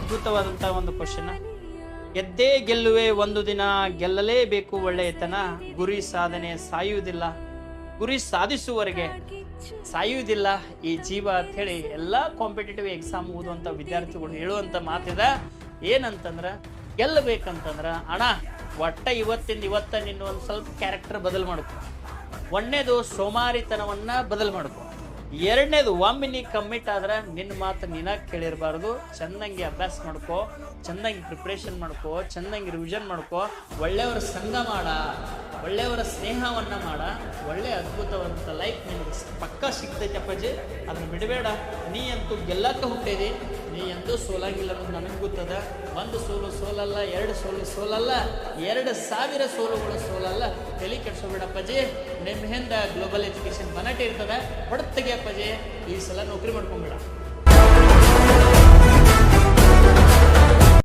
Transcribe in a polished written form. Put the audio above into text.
ಅದ್ಭುತವಾದಂಥ ಒಂದು ಕ್ವಶನ್. ಗೆದ್ದೇ ಗೆಲ್ಲುವೆ ಒಂದು ದಿನ, ಗೆಲ್ಲಲೇಬೇಕು ಒಳ್ಳೆಯತನ, ಗುರಿ ಸಾಧನೆ ಸಾಯುವುದಿಲ್ಲ, ಗುರಿ ಸಾಧಿಸುವವರೆಗೆ ಸಾಯುವುದಿಲ್ಲ ಈ ಜೀವ ಅಂತ ಹೇಳಿ ಎಲ್ಲ ಕಾಂಪಿಟೇಟಿವ್ ಎಕ್ಸಾಮ್ ಓದುವಂಥ ವಿದ್ಯಾರ್ಥಿಗಳು ಹೇಳುವಂಥ ಮಾತಿದೆ. ಏನಂತಂದ್ರೆ ಗೆಲ್ಲಬೇಕಂತಂದ್ರೆ ಅಣ್ಣ ಒಟ್ಟ ಇವತ್ತ ನಿನ್ನ ಒಂದು ಸ್ವಲ್ಪ ಕ್ಯಾರೆಕ್ಟರ್ ಬದಲು ಮಾಡ್ಕೊ. ಒಂದನೇದು ಸೋಮಾರಿತನವನ್ನ ಬದಲು ಮಾಡ್ಕೊ. ಎರಡನೇದು ಒಮ್ಮೆ ನೀ ಕಮ್ಮಿಟ್ ಆದ್ರೆ ನಿನ್ನ ಮಾತು ನೀನ ಕೇಳಿರಬಾರ್ದು. ಚೆನ್ನಾಗಿ ಅಭ್ಯಾಸ ಮಾಡ್ಕೋ, ಚೆನ್ನಾಗಿ ಪ್ರಿಪ್ರೇಷನ್ ಮಾಡ್ಕೋ, ಚೆನ್ನಾಗಿ ರಿವಿಷನ್ ಮಾಡ್ಕೋ, ಒಳ್ಳೆಯವರ ಸಂಘ ಮಾಡ, ಒಳ್ಳೆಯವರ ಸ್ನೇಹವನ್ನ ಮಾಡ, ಒಳ್ಳೆ ಅದ್ಭುತವಾದಂಥ ಲೈಫ್ ನಿನಗೆ ಪಕ್ಕಾ ಸಿಗ್ತೈತೆ ಅಪ್ಪಾಜಿ. ಅದನ್ನ ಬಿಡಬೇಡ. ನೀ ಅಂತೂ ಗೆಲ್ಲಕ್ಕ ಹುಟ್ಟಿದಿ, ನೀ ಎಂದೂ ಸೋಲಾಗಿಲ್ಲ ಅನ್ನೋದು ನನಗೆ ಗೊತ್ತದ. ಒಂದು ಸೋಲು ಸೋಲಲ್ಲ, ಎರಡು ಸೋಲು ಸೋಲಲ್ಲ, 2000 ಸೋಲುಗಳು ಸೋಲಲ್ಲ. ತಲೆ ಕೆಡ್ಸೋಬೇಡಪ್ಪಾಜಿ. ನಿಮ್ಮ ಹಿಂದೆ ಗ್ಲೋಬಲ್ ಎಜುಕೇಶನ್ ಮನಟೆ ಇರ್ತದೆ, ಹೊಡೆದು ತೆಗಿಯಪ್ಪಾಜಿ. ಈ ಸಲ ನೌಕರಿ ಮಾಡ್ಕೊಂಬೇಡ.